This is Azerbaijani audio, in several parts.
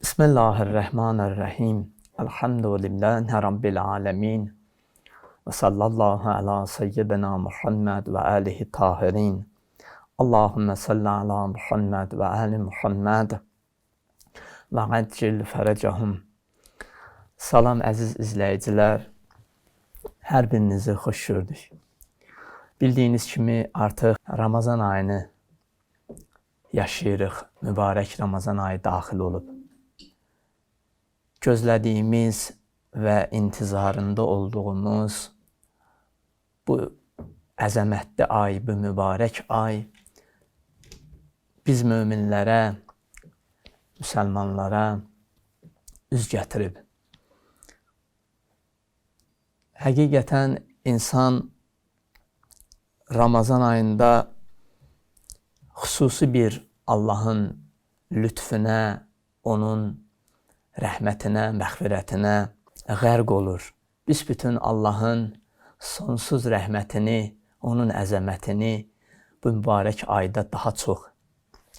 Bismillahirrahmanirrahim. Elhamdülillahi Rabbil alemin. Ve sallallahu ala seyyidina Muhammed ve alihi tahirin. Allahümme salli ala Muhammed ve ali Muhammed ve accil fərəcəhum. Salam əziz izləyicilər. Hər birinizi xoş gördük. Bildiyiniz kimi artıq Ramazan ayını yaşayırıq. Mübarək Ramazan ayı daxil olub. Gözlədiyimiz və intizarında olduğumuz bu əzəmətli ay, bu mübarək ay biz möminlərə, müsəlmanlara üz gətirib. Həqiqətən insan Ramazan ayında xüsusi bir Allahın lütfünə, onun rəhmətinə, məğfirətinə qərq olur. Büsbütün Allahın sonsuz rəhmətini, onun əzəmətini bu mübarək ayda daha çox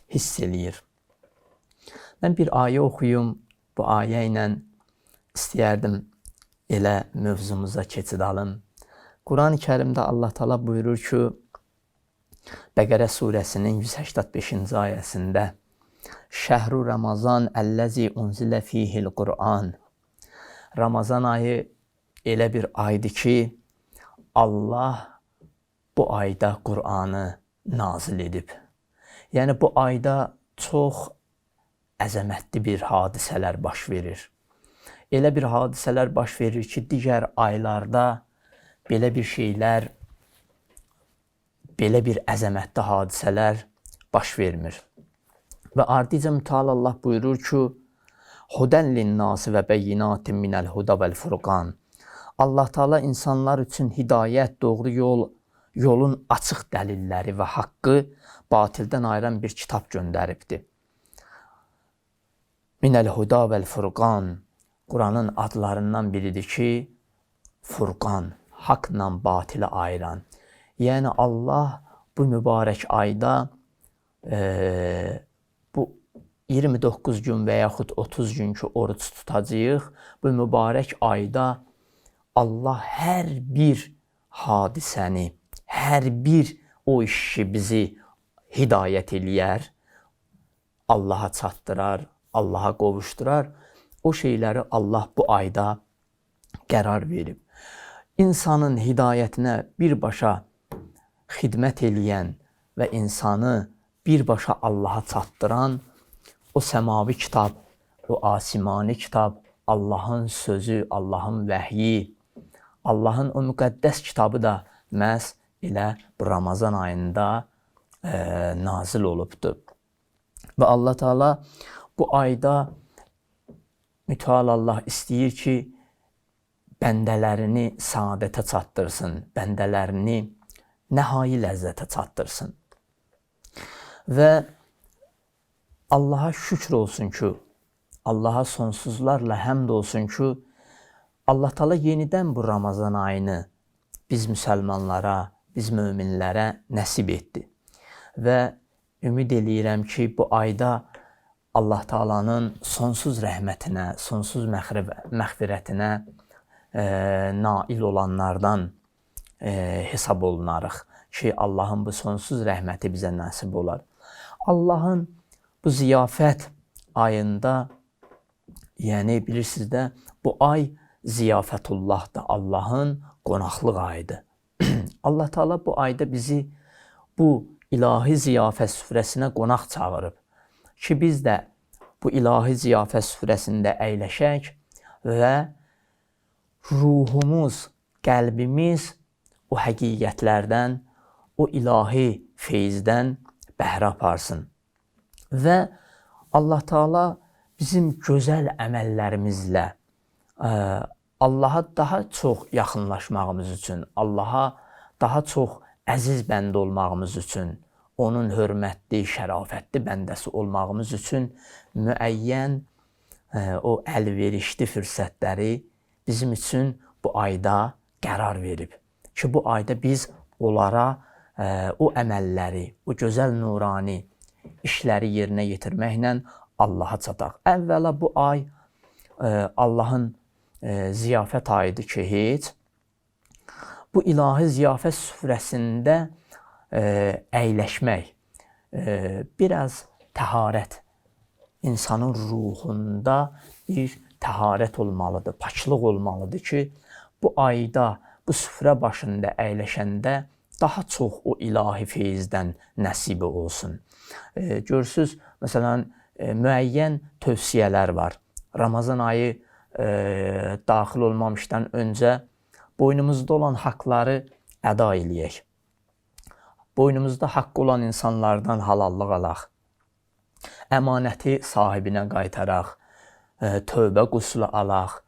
hiss eləyir. Mən bir ayə oxuyum, bu ayə ilə istəyərdim elə mövzumuza keçid alım. Quran-ı Kərimdə Allah Teala buyurur ki, Bəqərə surəsinin 185-ci ayəsində Şəhru Ramazan əlləzi unzilə fihil Qur'an. Ramazan ayı elə bir aydır ki, Allah bu ayda Qur'anı nazil edib. Yəni bu ayda çox əzəmətli bir hadisələr baş verir. Elə bir hadisələr baş verir ki, digər aylarda belə bir şeylər, belə bir əzəmətli hadisələr baş vermir. Və ardıca mütəal Allah buyurur ki, Hudən linnâsi və bəyyinatin minəl huda vəl furqan. Allah Teala insanlar üçün hidayət, doğru yolun açıq dəlilləri və haqqı batildən ayıran bir kitab göndəribdir. Minəl huda vəl furqan. Quranın adlarından biridir ki, Furqan, haqla batili ayıran. Yəni Allah bu mübarək ayda bu 29 gün və yaxud 30 gün ki oruç tutacağıq, bu mübarək ayda Allah hər bir hadisəni, hər bir o işi bizi hidayət eləyər, Allaha çatdırar, Allaha qovuşdurar. O şeyləri Allah bu ayda qərar verib. İnsanın hidayətinə birbaşa xidmət eləyən və insanı birbaşa Allaha çatdıran o səmavi kitab, o asimani kitab, Allahın sözü, Allahın vəhyi, Allahın o müqəddəs kitabı da məhz elə bu Ramazan ayında nazil olubdur. Və Allah Teala bu ayda mütəal Allah istəyir ki, bəndələrini saadətə çatdırsın, bəndələrini nəhai ləzzətə çatdırsın. Və Allaha şükür olsun ki, Allaha sonsuzlarla həmd olsun ki, Allah Teala yenidən bu Ramazan ayını biz müsəlmanlara, biz möminlərə nəsib etdi. Və ümid eləyirəm ki, bu ayda Allah Teala'nın sonsuz rəhmətinə, sonsuz məğfirətinə nail olanlardan hesab olunarıq ki, Allahın bu sonsuz rəhməti bizə nəsib olar. Allahın bu ziyafət ayında, yəni bilirsiniz də, bu ay ziyafətullahdır, Allahın qonaqlıq ayıdır. Allah Teala bu ayda bizi bu ilahi ziyafət süfrəsinə qonaq çağırıb ki, biz də bu ilahi ziyafət süfrəsində əyləşək və ruhumuz, qəlbimiz o həqiqətlərdən, o ilahi feyizdən bəhrə aparsın. Və Allah Teala bizim gözəl əməllərimizlə Allaha daha çox yaxınlaşmağımız üçün, Allaha daha çox əziz bəndə olmağımız üçün, onun hörmətli, şərafətli bəndəsi olmağımız üçün müəyyən o əlverişli fürsətləri bizim üçün bu ayda qərar verib ki, bu ayda biz onlara o əməlləri, o gözəl nurani işləri yerinə yetirməklə Allaha çataq. Əvvəla bu ay Allahın ziyafət ayıdır ki, heç bu ilahi ziyafət süfrəsində əyləşmək, biraz təharət, insanın ruhunda bir təharət olmalıdır, paçlıq olmalıdır ki, bu ayda, bu süfrə başında əyləşəndə daha çox o ilahi feyizdən nəsibi olsun. Görürsünüz, məsələn, müəyyən tövsiyələr var. Ramazan ayı daxil olmamışdan öncə boynumuzda olan haqları əda eləyək. Boynumuzda haqqı olan insanlardan halallıq alaq. Əmanəti sahibinə qaytaraq. Tövbə quslu alaq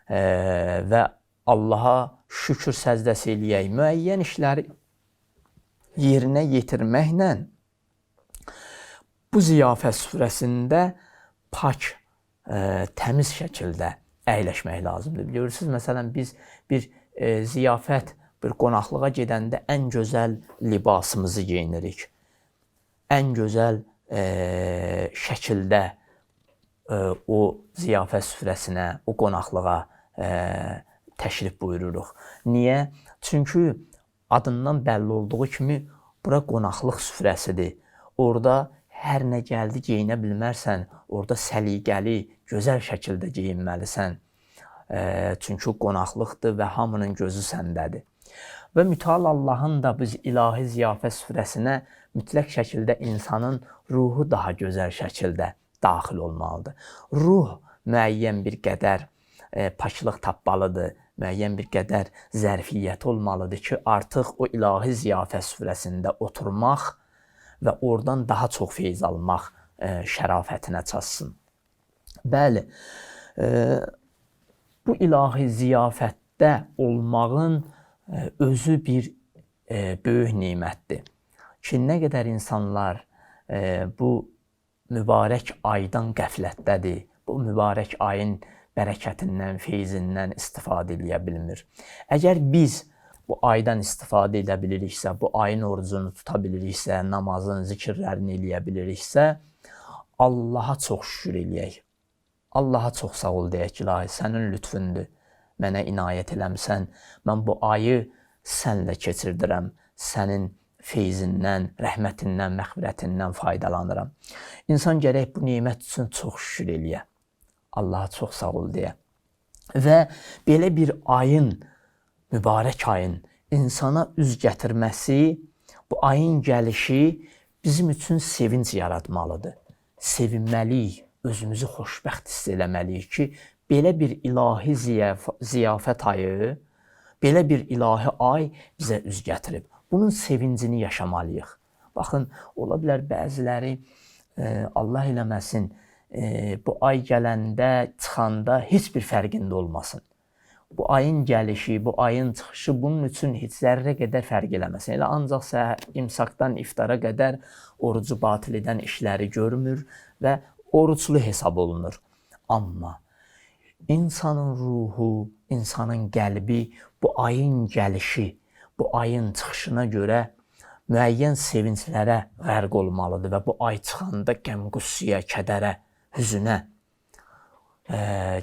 və Allaha şükür səzdəsi eləyək. Müəyyən işləri yerinə yetirməklə bu ziyafət süfrəsində pak, təmiz şəkildə əyləşmək lazımdır. Bilirsiniz, məsələn, biz bir ziyafət, bir qonaqlığa gedəndə ən gözəl libasımızı geyinirik. Ən gözəl şəkildə o ziyafət süfrəsinə, o qonaqlığa təşrif buyururuq. Niyə? Çünki adından bəlli olduğu kimi bura qonaqlıq süfrəsidir. Orada hər nə gəldi geyinə bilmərsən, orada səliqəli, gözəl şəkildə geyinməlisən. Çünki qonaqlıqdır və hamının gözü səndədir. Və mütəal Allahın da biz ilahi ziyafət süfrəsinə mütləq şəkildə insanın ruhu daha gözəl şəkildə daxil olmalıdır. Ruh müəyyən bir qədər paklıq tapmalıdır, müəyyən bir qədər zərfiyyət olmalıdır ki, artıq o ilahi ziyafət süfrəsində oturmaq və oradan daha çox feyiz almaq şərafətinə çatsın. Bəli, bu ilahi ziyafətdə olmağın özü bir böyük nemətdir ki, nə qədər insanlar bu mübarək aydan qəflətdədir, bu mübarək ayın bərəkətindən, feyzindən istifadə edə bilmir. Əgər biz bu aydan istifadə edə biliriksə, bu ayın orucunu tuta biliriksə, namazın, zikirlərini eləyə biliriksə, Allaha çox şükür eləyək. Allaha çox sağ ol deyək ki, ilahi, sənin lütfündür, mənə inayət eləmsən, mən bu ayı sənlə keçirdirəm, sənin feyzindən, rəhmətindən, məğfirətindən faydalanıram. İnsan gərək bu nemət üçün çox şükür eləyə. Allaha çox sağ ol deyə. Və belə bir ayın, mübarək ayın insana üz gətirməsi, bu ayın gəlişi bizim üçün sevinç yaratmalıdır. Sevinməliyik, özümüzü xoşbəxt hiss eləməliyik ki, belə bir ilahi ziyafət ayı, belə bir ilahi ay bizə üz gətirib. Bunun sevincini yaşamalıyıq. Baxın, ola bilər bəziləri, Allah eləməsin, bu ay gələndə, çıxanda heç bir fərqində olmasın. Bu ayın gəlişi, bu ayın çıxışı bunun üçün heç zərrə qədər fərq eləməsin. Elə ancaq səhər, imsakdan iftara qədər orucu batil edən işləri görmür və oruclu hesab olunur. Amma insanın ruhu, insanın qəlbi bu ayın gəlişi, bu ayın çıxışına görə müəyyən sevinclərə qərq olmalıdır və bu ay çıxanda qəm-qüssəyə, kədərə, hüzünə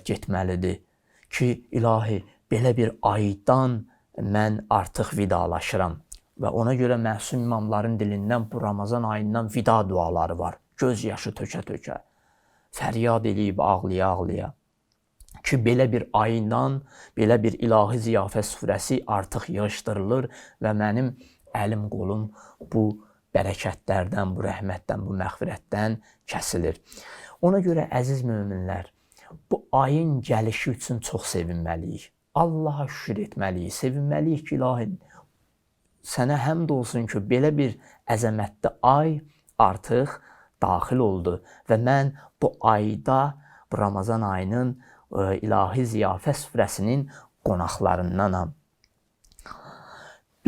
getməlidir ki, ilahi, belə bir aydan mən artıq vidalaşıram. Və ona görə məsum imamların dilindən bu Ramazan ayından vida duaları var. Göz yaşı tökə-tökə, fəryad eləyib ağlaya-ağlaya ki, belə bir aydan, belə bir ilahi ziyafət süfrəsi artıq yığışdırılır və mənim əlim, qolum bu bərəkətlərdən, bu rəhmətdən, bu məğfirətdən kəsilir. Ona görə, əziz möminlər, bu ayın gəlişi üçün çox sevinməliyik. Allaha şükür etməliyik, sevinməliyik ki, ilahi, sənə həmd olsun ki, belə bir əzəmətli ay artıq daxil oldu və mən bu ayda, bu Ramazan ayının ilahi ziyafət süfrəsinin qonaqlarındanam.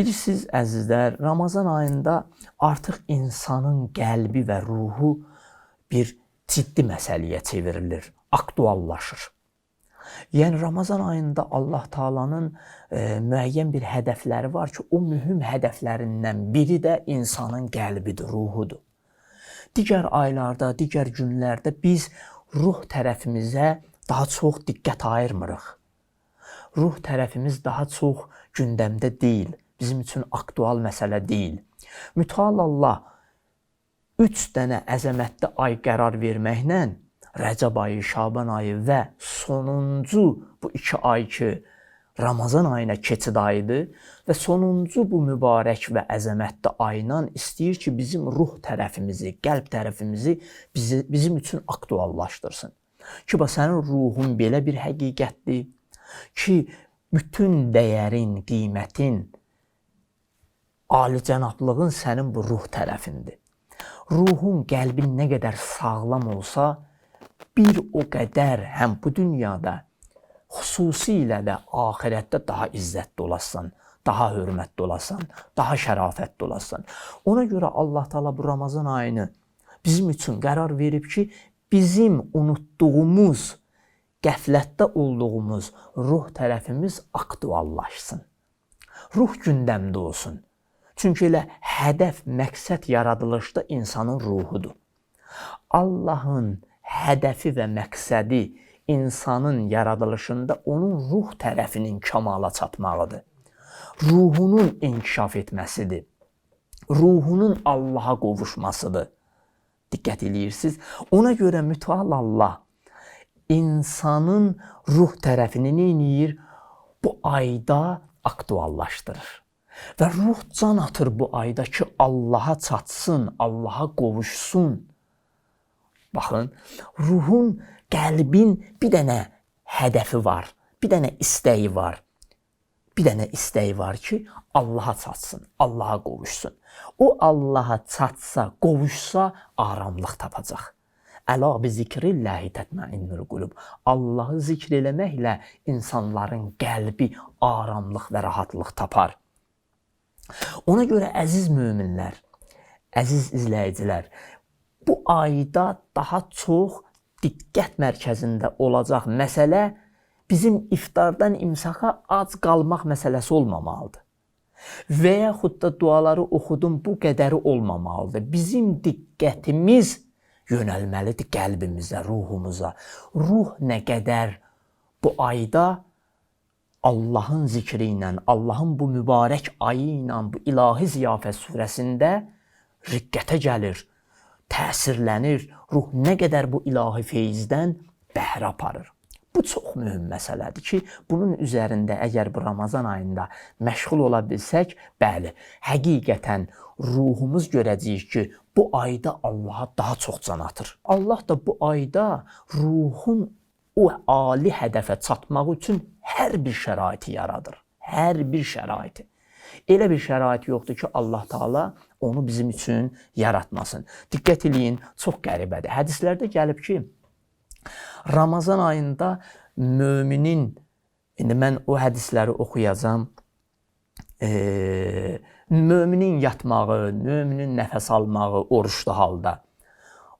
Bilirsiniz əzizlər, Ramazan ayında artıq insanın qəlbi və ruhu bir ciddi məsələyə çevrilir, aktuallaşır. Yəni Ramazan ayında Allah Taala'nın müəyyən bir hədəfləri var ki, o mühüm hədəflərindən biri də insanın qəlbidir, ruhudur. Digər aylarda, digər günlərdə biz ruh tərəfimizə daha çox diqqət ayırmırıq. Ruh tərəfimiz daha çox gündəmdə deyil, bizim üçün aktual məsələ deyil. Mütəal Allah 3 dənə əzəmətli ay qərar verməklə Rəcəb ayı, Şaban ayı və sonuncu bu 2 ay ki, Ramazan ayına keçid ayıdır və sonuncu bu mübarək və əzəmətli ayla istəyir ki, bizim ruh tərəfimizi, qəlb tərəfimizi bizim üçün aktuallaşdırsın. Ki, sənin ruhun belə bir həqiqətdir ki, bütün dəyərin, qiymətin, alicənablığın sənin bu ruh tərəfindir. Ruhun, qəlbin nə qədər sağlam olsa, bir o qədər həm bu dünyada, xüsusilə də axirətdə daha izzətli olasan, daha hörmətli olasan, daha şərafətli olasan. Ona görə Allah Taala bu Ramazan ayını bizim üçün qərar verib ki, bizim unutduğumuz, qəflətdə olduğumuz ruh tərəfimiz aktuallaşsın. Ruh gündəmdə olsun. Çünki elə hədəf, məqsəd yaradılışda insanın ruhudur. Allahın hədəfi və məqsədi insanın yaradılışında onun ruh tərəfinin kamala çatmağıdır. Ruhunun inkişaf etməsidir. Ruhunun Allaha qovuşmasıdır. Diqqət edirsiniz. Ona görə mütəal Allah insanın ruh tərəfini nə edir? Bu ayda aktuallaşdırır. Və ruh can atır bu ayda ki, Allaha çatsın, Allaha qovuşsun. Baxın, ruhun, qəlbin bir dənə hədəfi var, bir dənə istəyi var. Bir dənə istəyi var ki, Allaha çatsın, Allaha qovuşsun. O Allaha çatsa, qovuşsa, aramlıq tapacaq. Əla bi zikrillahi tətmainnul qulub. Allahı zikr eləməklə insanların qəlbi aramlıq və rahatlıq tapar. Ona görə əziz möminlər, əziz izləyicilər, bu ayda daha çox diqqət mərkəzində olacaq məsələ bizim iftardan imsaha ac qalmaq məsələsi olmamalıdır. Və yaxud da duaları oxudum, bu qədəri olmamalıdır. Bizim diqqətimiz yönəlməlidir qəlbimizə, ruhumuza. Ruh nə qədər bu ayda Allahın zikri ilə, Allahın bu mübarək ayı ilə, bu İlahi Ziyafət surəsində riqqətə gəlir, təsirlənir, ruh nə qədər bu ilahi feyizdən bəhrə aparır. Bu çox mühüm məsələdir ki, bunun üzərində əgər bu Ramazan ayında məşğul ola bilsək, bəli, həqiqətən ruhumuz görəcəyik ki, bu ayda Allaha daha çox can atır. Allah da bu ayda ruhun o ali hədəfə çatmaq üçün hər bir şəraiti yaradır. Hər bir şəraiti. Elə bir şərait yoxdur ki, Allah Taala onu bizim üçün yaratmasın. Diqqət eləyin, çox qəribədir. Hədislərdə gəlib ki, Ramazan ayında möminin, indi mən o hədisləri oxuyacam, möminin yatmağı, möminin nəfəs almağı oruçlu halda,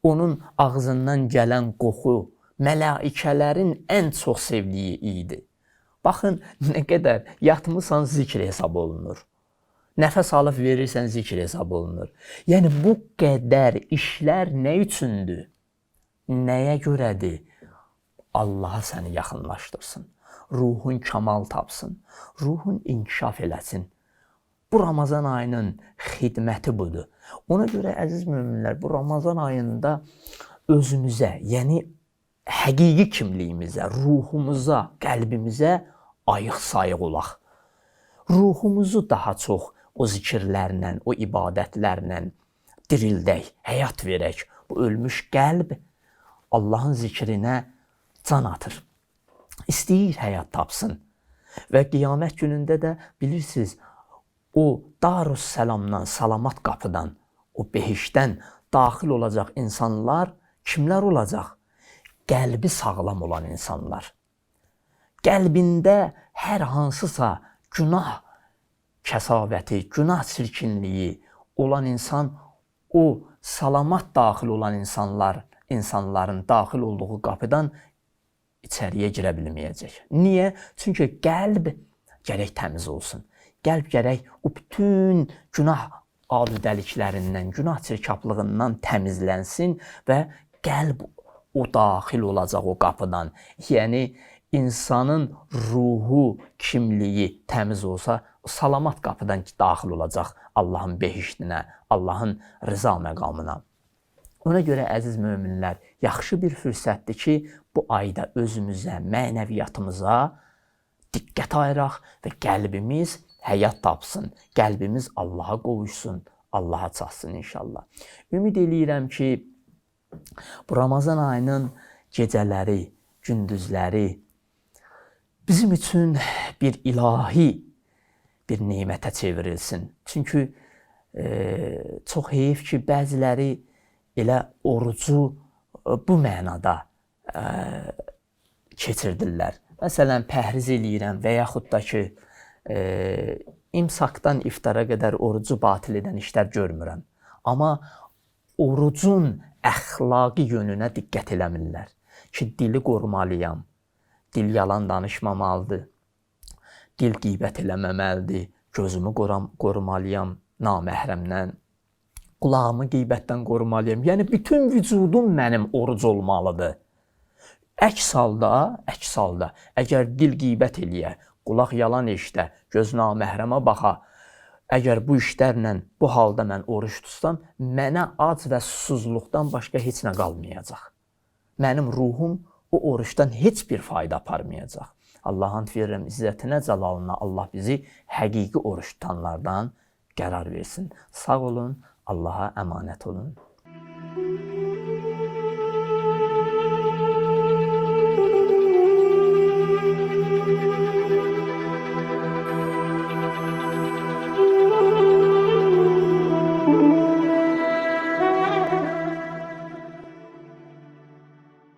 onun ağzından gələn qoxu mələikələrin ən çox sevdiyi idi. Baxın, nə qədər yatmısan zikr hesab olunur. Nəfəs alıb verirsən zikr hesab olunur. Yəni, bu qədər işlər nə üçündür? Nəyə görədir? Allaha səni yaxınlaşdırsın. Ruhun kamal tapsın. Ruhun inkişaf eləsin. Bu Ramazan ayının xidməti budur. Ona görə, əziz möminlər, bu Ramazan ayında özümüzə, yəni həqiqi kimliyimizə, ruhumuza, qəlbimizə ayıq-sayıq olaq. Ruhumuzu daha çox o zikirlərlə, o ibadətlərlə dirildək, həyat verək. Bu ölmüş qəlb Allahın zikrinə can atır. İstəyir həyat tapsın. Və qiyamət günündə də bilirsiniz, o Darüssəlamdan, salamat qapıdan, o behişdən daxil olacaq insanlar kimlər olacaq? Qəlbi sağlam olan insanlar. Qəlbində hər hansısa günah kəsavəti, günah çirkinliyi olan insan o salamat daxil olan insanların daxil olduğu qapıdan içəriyə girə bilməyəcək. Niyə? Çünki qəlb gərək təmiz olsun. Qəlb gərək o bütün günah alüdəliklərindən, günah çirkablığından təmizlənsin və qəlb o daxil olacaq o qapıdan. Yəni, insanın ruhu, kimliyi təmiz olsa, salamat qapıdan daxil olacaq Allahın behiştinə, Allahın rıza məqamına. Ona görə, əziz möminlər, yaxşı bir fürsətdir ki, bu ayda özümüzə, mənəviyyatımıza diqqət ayıraq və qəlbimiz həyat tapsın, qəlbimiz Allaha qovuşsun, Allaha çatsın inşallah. Ümid eləyirəm ki, bu Ramazan ayının gecələri, gündüzləri bizim üçün bir ilahi bir nemətə çevrilsin. Çünki çox heyif ki, bəziləri elə orucu bu mənada keçirdirlər. Məsələn, pəhriz eləyirəm və yaxud da ki, imsakdan iftara qədər orucu batil edən işlər görmürəm. Amma orucun əxlaqi yönünə diqqət eləmirlər ki, dili qorumalıyam, dil yalan danışmamalıdır, dil qeybət eləməməlidir, gözümü qorumalıyam naməhrəmdən, qulağımı qeybətdən qorumalıyam. Yəni, bütün vücudum mənim oruc olmalıdır. Əks halda, əgər dil qeybət eləyə, qulaq yalan eşdə, göz naməhrəmə baxa, əgər bu işlərlə, bu halda mən oruç tutsam, mənə ac və susuzluqdan başqa heç nə qalmayacaq. Mənim ruhum o oruçdan heç bir fayda aparmayacaq. Allah'ın verirəm izzətinə, cəlalına Allah bizi həqiqi oruç tutanlardan qərar versin. Sağ olun, Allaha əmanət olun.